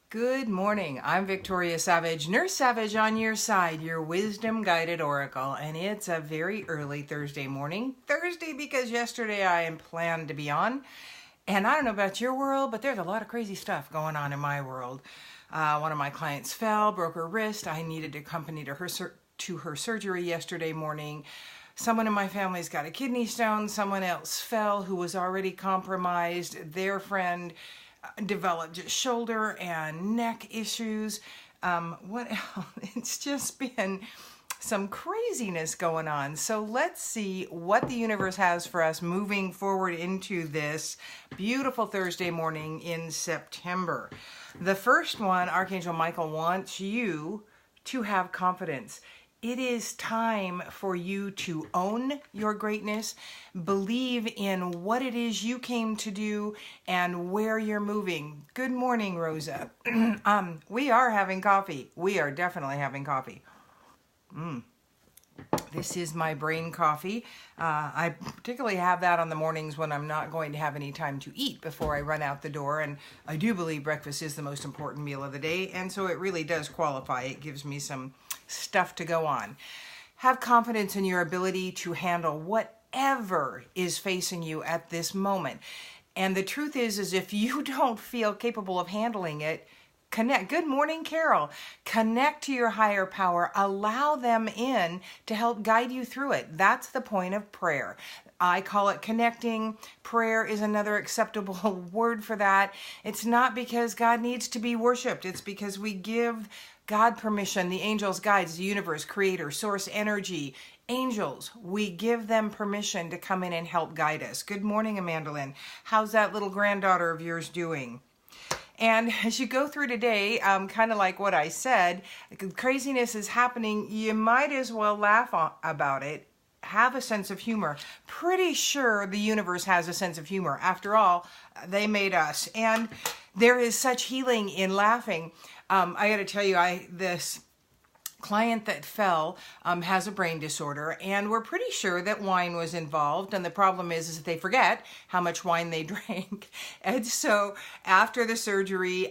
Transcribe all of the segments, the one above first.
Good morning. I'm Victoria Savage, Nurse Savage on your side, your wisdom guided oracle, and it's a very early Thursday morning. Thursday because yesterday I am planned to be on, and I don't know about your world, but there's a lot of crazy stuff going on in my world. One of my clients fell, broke her wrist. I needed to accompany to her surgery yesterday morning. Someone in my family's got a kidney stone. Someone else fell who was already compromised. Their friend developed shoulder and neck issues. What else? It's just been some craziness going on. So let's see what the universe has for us moving forward into this beautiful Thursday morning in September. The first one, Archangel Michael wants you to have confidence. It is time for you to own your greatness, believe in what it is you came to do and where you're moving. Good morning, Rosa. We are having coffee. We are definitely having coffee. This is my brain coffee. I particularly have that on the mornings when I'm not going to have any time to eat before I run out the door. And I do believe breakfast is the most important meal of the day. And so it really does qualify. It gives me some stuff to go on. Have confidence in your ability to handle whatever is facing you at this moment. And the truth is if you don't feel capable of handling it, connect. Good morning, Carol. Connect to your higher power. Allow them in to help guide you through it. That's the point of prayer. I call it connecting. Prayer is another acceptable word for that. It's not because God needs to be worshiped. It's because we give God permission, the angels, guides, the universe, creator, source, energy, angels. We give them permission to come in and help guide us. Good morning, Amanda Lynn. How's that little granddaughter of yours doing? And as you go through today, kind of like what I said, craziness is happening. You might as well laugh about it. Have a sense of humor. Pretty sure the universe has a sense of humor. After all, they made us. And there is such healing in laughing. I got to tell you, this client that fell has a brain disorder, and we're pretty sure that wine was involved. And the problem is that they forget how much wine they drank. And so after the surgery,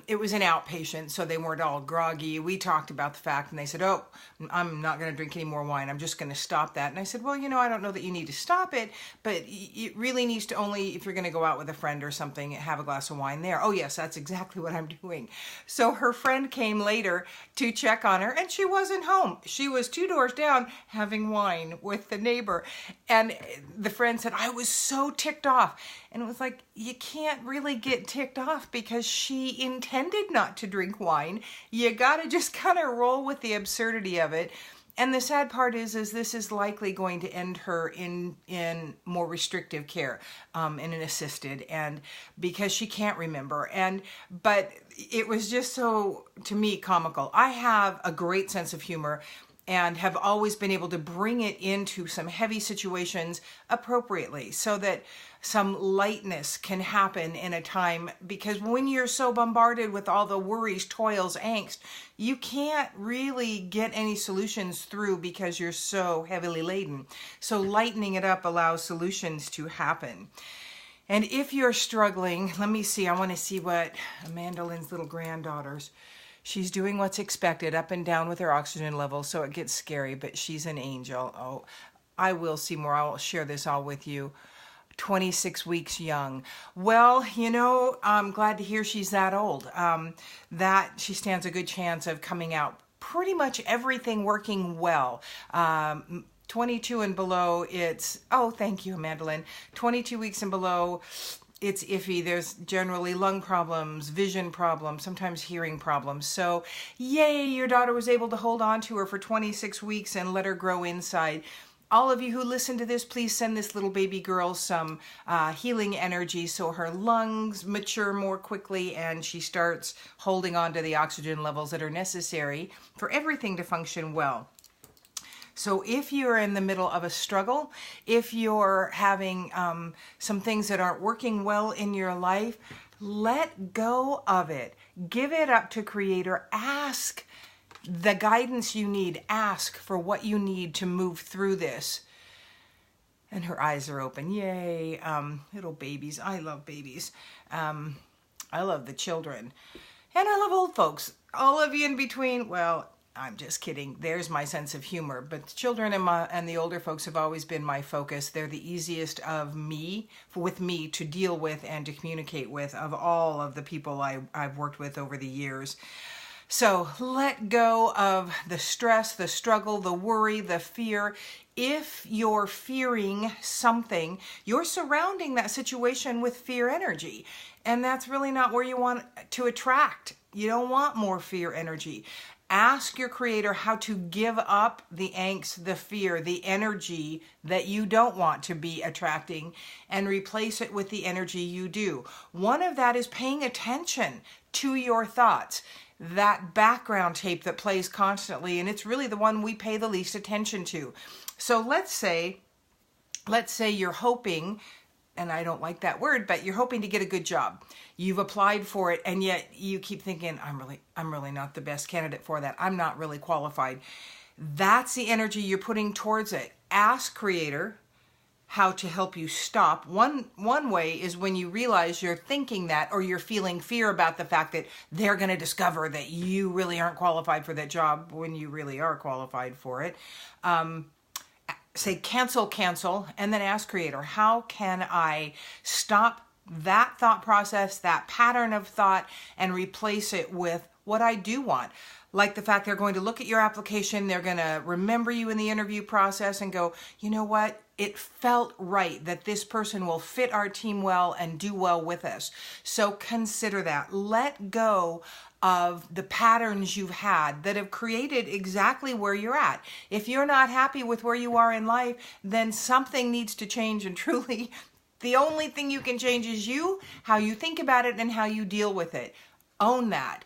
it was an outpatient, so they weren't all groggy. We talked about the fact, and they said, "Oh, I'm not going to drink any more wine. I'm just going to stop that." And I said, "Well, I don't know that you need to stop it, but it really needs to only, if you're going to go out with a friend or something, have a glass of wine there." "Oh, yes, that's exactly what I'm doing." So her friend came later to check on her, and she wasn't home. She was 2 doors down having wine with the neighbor. And the friend said, "I was so ticked off." And it was like, you can't really get ticked off because she intended not to drink wine. You got to just kind of roll with the absurdity of it. And the sad part is this is likely going to end her in more restrictive care, in an assisted, and because she can't remember. But it was just so, to me, comical. I have a great sense of humor and have always been able to bring it into some heavy situations appropriately so that some lightness can happen in a time, because when you're so bombarded with all the worries, toils, angst, you can't really get any solutions through because you're so heavily laden. So lightening it up allows solutions to happen. And if you're struggling, let me see, I want to see what Amanda Lynn's little granddaughters, she's doing what's expected, up and down with her oxygen level, so it gets scary, but she's an angel. Oh, I will see more. I will share this all with you. 26 weeks young. Well, I'm glad to hear she's that old. That she stands a good chance of coming out pretty much everything working well. 22 and below, thank you, Amanda Lynn. 22 weeks and below, it's iffy. There's generally lung problems, vision problems, sometimes hearing problems. So yay, your daughter was able to hold on to her for 26 weeks and let her grow inside. All of you who listen to this, please send this little baby girl some healing energy so her lungs mature more quickly and she starts holding on to the oxygen levels that are necessary for everything to function well. So if you're in the middle of a struggle, if you're having some things that aren't working well in your life, let go of it. Give it up to Creator. Ask the guidance you need. Ask for what you need to move through this. And her eyes are open. Yay. Little babies. I love babies. I love the children. And I love old folks. All of you in between, well, I'm just kidding. There's my sense of humor. But the children and the older folks have always been my focus. They're the easiest with me to deal with and to communicate with of all of the people I've worked with over the years. So let go of the stress, the struggle, the worry, the fear. If you're fearing something, you're surrounding that situation with fear energy. And that's really not where you want to attract. You don't want more fear energy. Ask your creator how to give up the angst, the fear, the energy that you don't want to be attracting and replace it with the energy you do. One of that is paying attention to your thoughts. That background tape that plays constantly, and it's really the one we pay the least attention to. So let's say you're hoping, and I don't like that word, but you're hoping to get a good job. You've applied for it, and yet you keep thinking, I'm really not the best candidate for that. I'm not really qualified. That's the energy you're putting towards it. Ask Creator how to help you stop. One way is when you realize you're thinking that, or you're feeling fear about the fact that they're going to discover that you really aren't qualified for that job when you really are qualified for it. Say cancel, and then ask Creator, how can I stop that thought process, that pattern of thought, and replace it with what I do want? Like the fact they're going to look at your application, they're going to remember you in the interview process and go, you know what? It felt right that this person will fit our team well and do well with us. So consider that. Let go of the patterns you've had that have created exactly where you're at. If you're not happy with where you are in life, then something needs to change, and truly, the only thing you can change is you, how you think about it, and how you deal with it. Own that.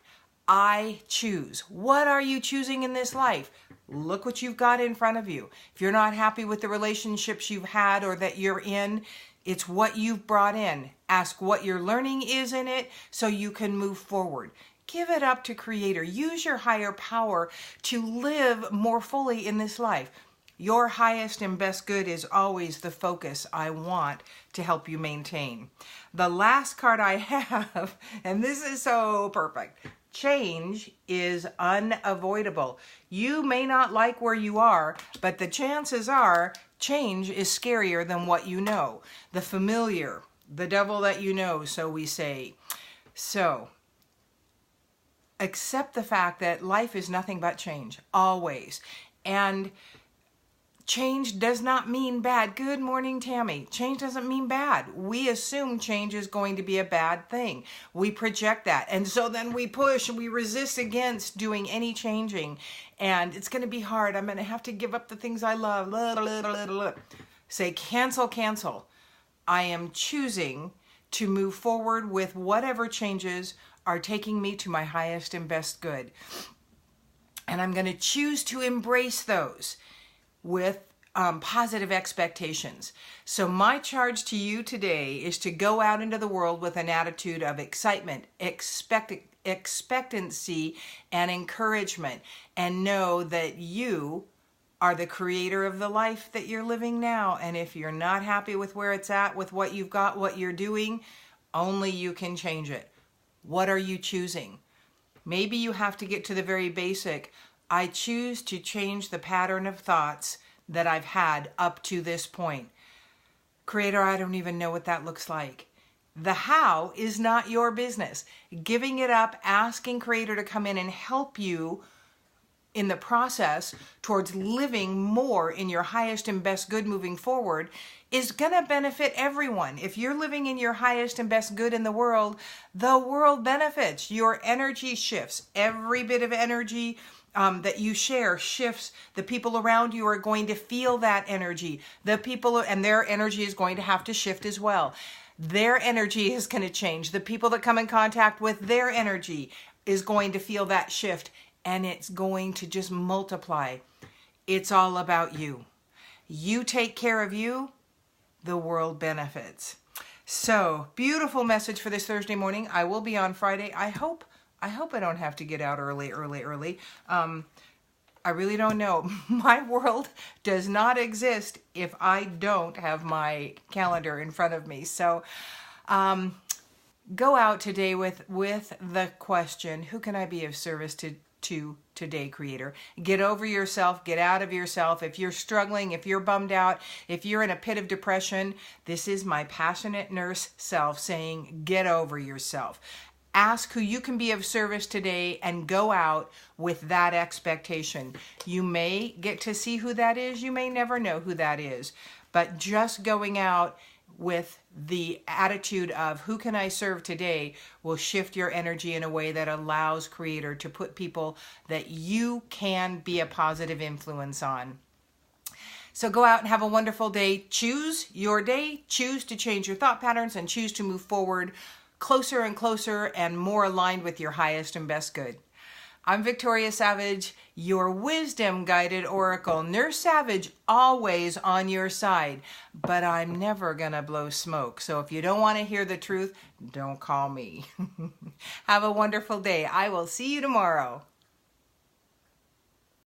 I choose. What are you choosing in this life? Look what you've got in front of you. If you're not happy with the relationships you've had or that you're in, it's what you've brought in. Ask what your learning is in it so you can move forward. Give it up to Creator. Use your higher power to live more fully in this life. Your highest and best good is always the focus I want to help you maintain. The last card I have, and this is so perfect. Change is unavoidable. You may not like where you are, but the chances are change is scarier than what you know. The familiar, the devil that you know, so we say. So, accept the fact that life is nothing but change, always. And change does not mean bad. Good morning, Tammy. Change doesn't mean bad. We assume change is going to be a bad thing. We project that. And so then we push and we resist against doing any changing. And it's going to be hard. I'm going to have to give up the things I love. Say, cancel. I am choosing to move forward with whatever changes are taking me to my highest and best good. And I'm going to choose to embrace those with positive expectations. So my charge to you today is to go out into the world with an attitude of excitement, expectancy, and encouragement, and know that you are the creator of the life that you're living now. And if you're not happy with where it's at, with what you've got, what you're doing, only you can change it. What are you choosing? Maybe you have to get to the very basic. I choose to change the pattern of thoughts that I've had up to this point. Creator, I don't even know what that looks like. The how is not your business. Giving it up, asking Creator to come in and help you in the process towards living more in your highest and best good moving forward is going to benefit everyone. If you're living in your highest and best good in the world benefits. Your energy shifts. Every bit of energy that you share shifts. The people around you are going to feel that energy. The people, and their energy is going to have to shift as well. Their energy is going to change. The people that come in contact with their energy is going to feel that shift, and it's going to just multiply. It's all about you. You take care of you, the world benefits. So, beautiful message for this Thursday morning. I will be on Friday. I hope I don't have to get out early. I really don't know. My world does not exist if I don't have my calendar in front of me. So, go out today with the question, who can I be of service to today, Creator? Get over yourself, get out of yourself. If you're struggling, if you're bummed out, if you're in a pit of depression, this is my passionate nurse self saying, get over yourself. Ask who you can be of service today and go out with that expectation. You may get to see who that is. You may never know who that is. But just going out with the attitude of who can I serve today will shift your energy in a way that allows Creator to put people that you can be a positive influence on. So go out and have a wonderful day. Choose your day. Choose to change your thought patterns and choose to move forward closer and closer and more aligned with your highest and best good. I'm Victoria Savage, your wisdom-guided oracle. Nurse Savage, always on your side, but I'm never going to blow smoke. So if you don't want to hear the truth, don't call me. Have a wonderful day. I will see you tomorrow.